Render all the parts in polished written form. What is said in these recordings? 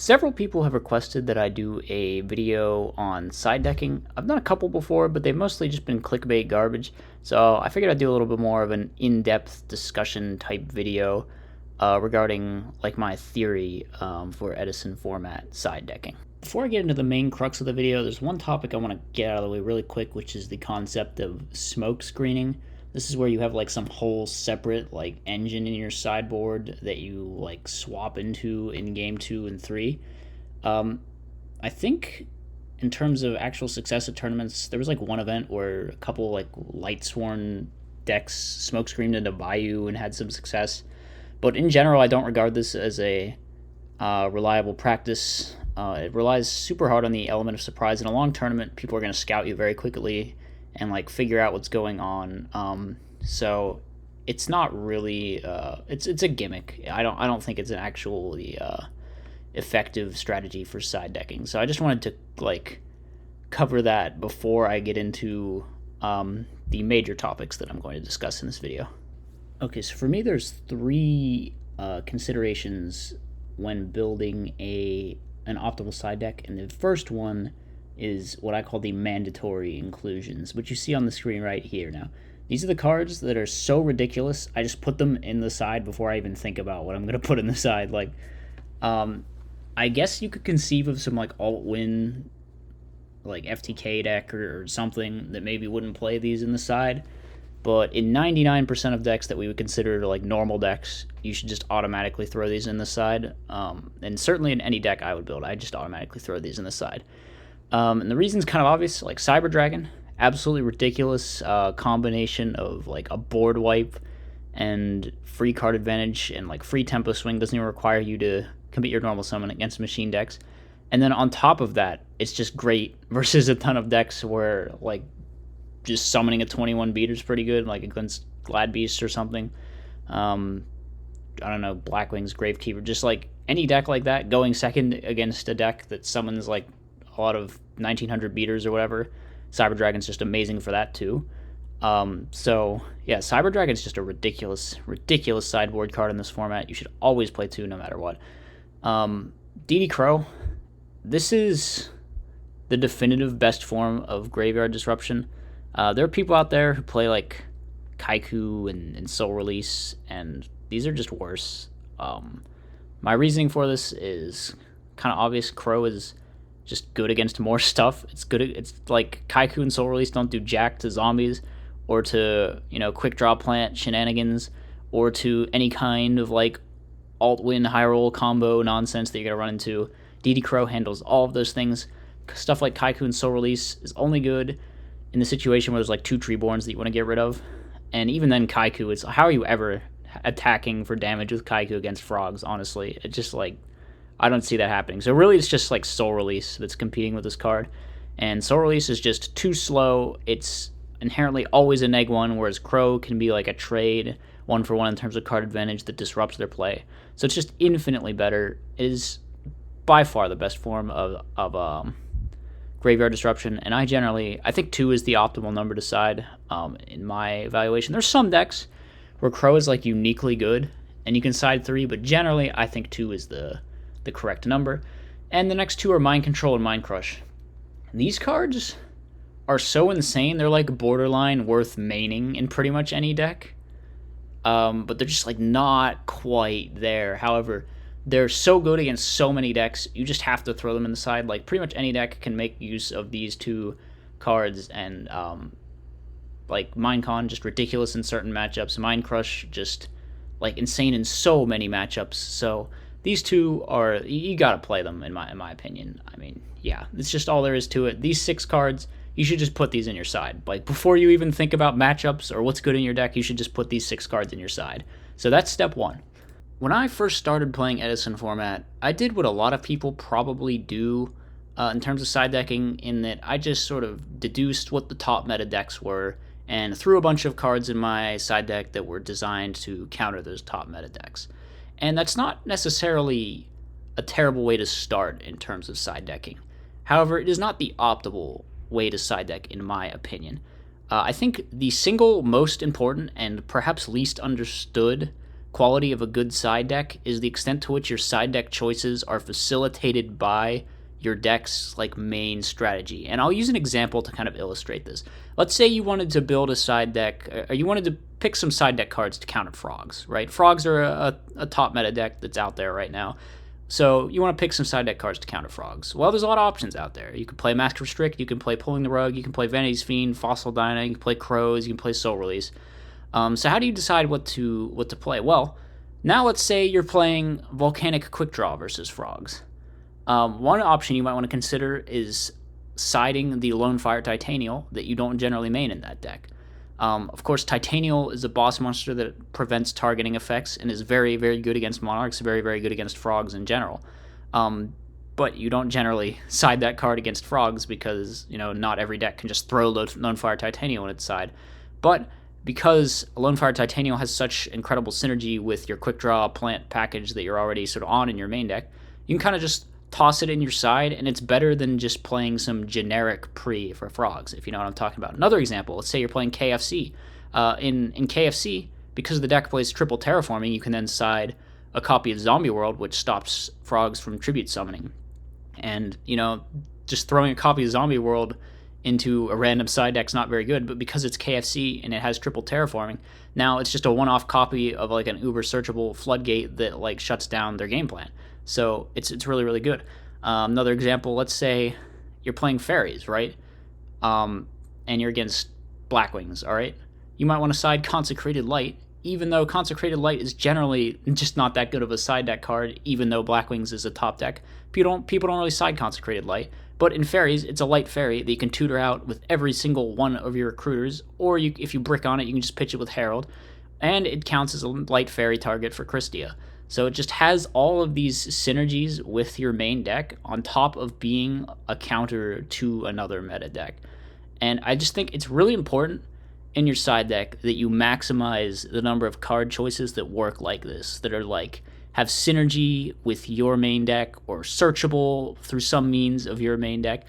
Several people have requested that I do a video on side decking. I've done a couple before, but they've mostly just been clickbait garbage. So I figured I'd do a little bit more of an in-depth discussion type video regarding like my theory for Edison format side decking. Before I get into the main crux of the video, there's one topic I want to get out of the way really quick, which is the concept of smoke screening. This is where you have like some whole separate like engine in your sideboard that you like swap into in game 2 and 3. I think in terms of actual success at tournaments, there was like one event where a couple like light sworn decks smoke screened into Bayou and had some success. But in general, I don't regard this as a reliable practice. It relies super hard on the element of surprise. In a long tournament, people are going to scout you very quickly and like figure out what's going on. So it's not really it's a gimmick. I don't think it's an actually effective strategy for side decking. So I just wanted to like cover that before I get into the major topics that I'm going to discuss in this video. Okay, so for me, there's three considerations when building an optimal side deck, and the first one is what I call the mandatory inclusions, which you see on the screen right here. Now, these are the cards that are so ridiculous, I just put them in the side before I even think about what I'm going to put in the side. Like, I guess you could conceive of some, like, alt-win, like, FTK deck or something that maybe wouldn't play these in the side, but in 99% of decks that we would consider, like, normal decks, you should just automatically throw these in the side, and certainly in any deck I would build, I just automatically throw these in the side. And the reason's kind of obvious, like Cyber Dragon, absolutely ridiculous combination of like a board wipe and free card advantage, and like free tempo swing doesn't even require you to commit your normal summon against machine decks. And then on top of that, it's just great versus a ton of decks where like just summoning a 21 beater is pretty good, like against Glad Beast or something. I don't know, Blackwing's Gravekeeper, just like any deck like that going second against a deck that summons like a lot of 1900 beaters or whatever. Cyber Dragon's just amazing for that too. So yeah, Cyber Dragon's just a ridiculous sideboard card in this format. You should always play two no matter what. DD Crow, this is the definitive best form of graveyard disruption. There are people out there who play like Kaiku and Soul Release, and these are just worse. My reasoning for this is kind of obvious. Crow is just good against more stuff. It's like Kaiku and Soul Release don't do jack to zombies or to, quick draw plant shenanigans or to any kind of like alt-win high roll combo nonsense that you're going to run into. DD Crow handles all of those things. Stuff like Kaiku and Soul Release is only good in the situation where there's like two Treeborns that you want to get rid of. And even then, Kaiku, it's how are you ever attacking for damage with Kaiku against frogs, honestly? It just like, I don't see that happening. So really, it's just like Soul Release that's competing with this card. And Soul Release is just too slow. It's inherently always a neg-1, whereas Crow can be like a trade 1-for-1 in terms of card advantage that disrupts their play. So it's just infinitely better. It is by far the best form of graveyard disruption. And I think 2 is the optimal number to side in my evaluation. There's some decks where Crow is like uniquely good, and you can side 3, but generally I think 2 is the correct number. And the next two are Mind Control and Mind Crush. These cards are so insane, they're like borderline worth maining in pretty much any deck. But they're just like not quite there. However, they're so good against so many decks, you just have to throw them in the side. Like pretty much any deck can make use of these two cards, and like Mind Con, just ridiculous in certain matchups. Mind Crush, just like insane in so many matchups. So these two are, you gotta play them in my opinion. I mean, yeah, it's just all there is to it. These 6 cards, you should just put these in your side. Like before you even think about matchups or what's good in your deck, you should just put these 6 cards in your side. So that's step 1. When I first started playing Edison format, I did what a lot of people probably do in terms of side decking, in that I just sort of deduced what the top meta decks were and threw a bunch of cards in my side deck that were designed to counter those top meta decks. And that's not necessarily a terrible way to start in terms of side decking. However, it is not the optimal way to side deck, in my opinion. I think the single most important and perhaps least understood quality of a good side deck is the extent to which your side deck choices are facilitated by your deck's like main strategy. And I'll use an example to kind of illustrate this. Let's say you wanted to build a side deck, or you wanted to pick some side deck cards to counter frogs, right? Frogs are a top meta deck that's out there right now. So you want to pick some side deck cards to counter frogs. Well, there's a lot of options out there. You can play Mask Restrict, you can play Pulling the Rug, you can play Vanity's Fiend, Fossil Dyna, you can play Crows, you can play Soul Release. So how do you decide what to play? Well, now let's say you're playing Volcanic Quick Draw versus frogs. One option you might want to consider is siding the Lone Fire Titanial that you don't generally main in that deck. Of course, Titanial is a boss monster that prevents targeting effects and is very, very good against Monarchs, very, very good against frogs in general. But you don't generally side that card against frogs because, not every deck can just throw Lone Fire Titanial on its side. But because Lone Fire Titanial has such incredible synergy with your Quick Draw plant package that you're already sort of on in your main deck, you can kind of just toss it in your side, and it's better than just playing some generic pre for frogs, if you know what I'm talking about. Another example, let's say you're playing KFC. In KFC, because the deck plays triple terraforming, you can then side a copy of Zombie World, which stops frogs from tribute summoning. And, just throwing a copy of Zombie World into a random side deck's not very good, but because it's KFC and it has triple terraforming, now it's just a one-off copy of like an uber searchable floodgate that like shuts down their game plan. So it's really, really good. Another example, let's say you're playing fairies, right? And you're against Blackwings, all right? You might want to side Consecrated Light, even though Consecrated Light is generally just not that good of a side deck card, even though Blackwings is a top deck. People don't really side Consecrated Light. But in fairies, it's a light fairy that you can tutor out with every single one of your recruiters, or if you brick on it, you can just pitch it with Herald, and it counts as a light fairy target for Christia. So it just has all of these synergies with your main deck on top of being a counter to another meta deck. And I just think it's really important in your side deck that you maximize the number of card choices that work like this, that are like have synergy with your main deck or searchable through some means of your main deck.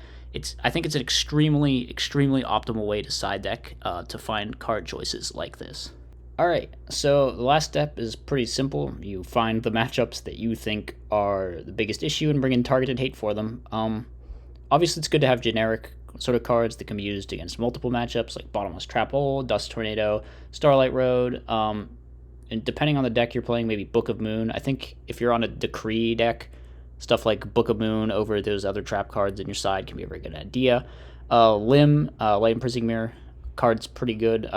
I think it's an extremely, extremely optimal way to side deck to find card choices like this. Alright, so the last step is pretty simple. You find the matchups that you think are the biggest issue and bring in targeted hate for them. Obviously, it's good to have generic sort of cards that can be used against multiple matchups, like Bottomless Trap Hole, Dust Tornado, Starlight Road, and depending on the deck you're playing, maybe Book of Moon. I think if you're on a Decree deck, stuff like Book of Moon over those other trap cards in your side can be a very good idea. Limb, Light Imprisoning Mirror, card's pretty good.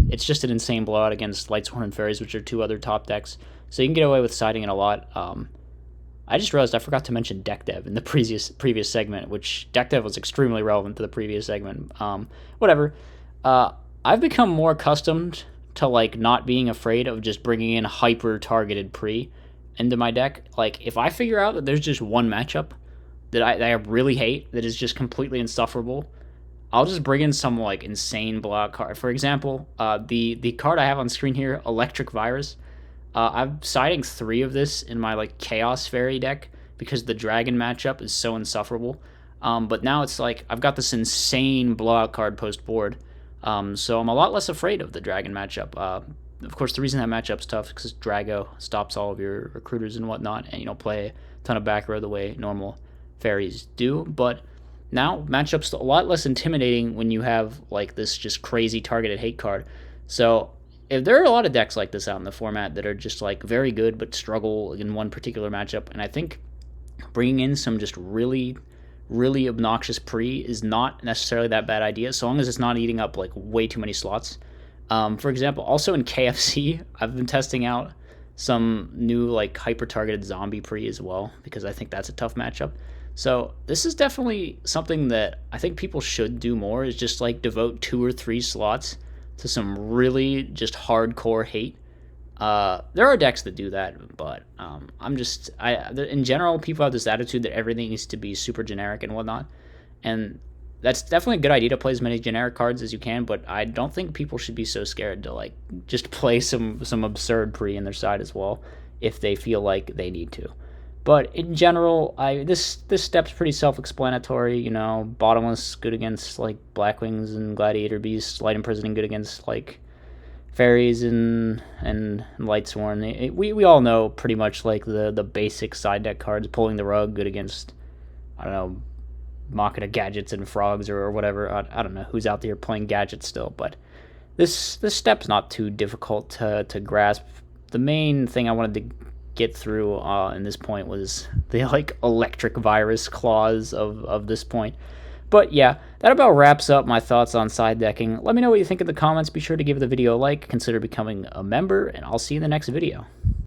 It's just an insane blowout against Lightsworn and Fairies, which are two other top decks, so you can get away with siding it a lot. I just realized I forgot to mention deck dev in the previous segment, which deck dev was extremely relevant to the previous segment. Whatever. I've become more accustomed to like not being afraid of just bringing in hyper targeted pre into my deck. Like if I figure out that there's just one matchup that I really hate that is just completely insufferable, I'll just bring in some like insane blowout card. For example, the card I have on screen here, Electric Virus. I'm siding 3 of this in my like Chaos Fairy deck because the Dragon matchup is so insufferable. But now it's like I've got this insane blowout card post board. So I'm a lot less afraid of the Dragon matchup. Of course, the reason that matchup's tough is because Drago stops all of your recruiters and whatnot, and you don't play a ton of back row the way normal fairies do. But now matchup's a lot less intimidating when you have like this just crazy targeted hate card. So if there are a lot of decks like this out in the format that are just like very good but struggle in one particular matchup, and I think bringing in some just really obnoxious pre is not necessarily that bad idea, so long as it's not eating up like way too many slots. For example, also in KFC, I've been testing out some new like hyper targeted zombie pre as well, because I think that's a tough matchup. So this is definitely something that I think people should do more, is just like devote 2 or 3 slots to some really just hardcore hate. There are decks that do that, but in general, people have this attitude that everything needs to be super generic and whatnot, and that's definitely a good idea to play as many generic cards as you can, but I don't think people should be so scared to like just play some absurd pre in their side as well if they feel like they need to. But in general, this step's pretty self-explanatory. Bottomless good against like Blackwings and Gladiator Beasts, Light Imprisoning good against like fairies and Lightsworn. We all know pretty much like the basic side deck cards. Pulling the Rug, good against, I don't know, Machina Gadgets and Frogs or whatever. I don't know who's out there playing Gadgets still, but this step's not too difficult to grasp. The main thing I wanted to get through in this point was the like electric virus clause of this point. But yeah, that about wraps up my thoughts on side decking. Let me know what you think in the comments. Be sure to give the video a like, consider becoming a member, and I'll see you in the next video.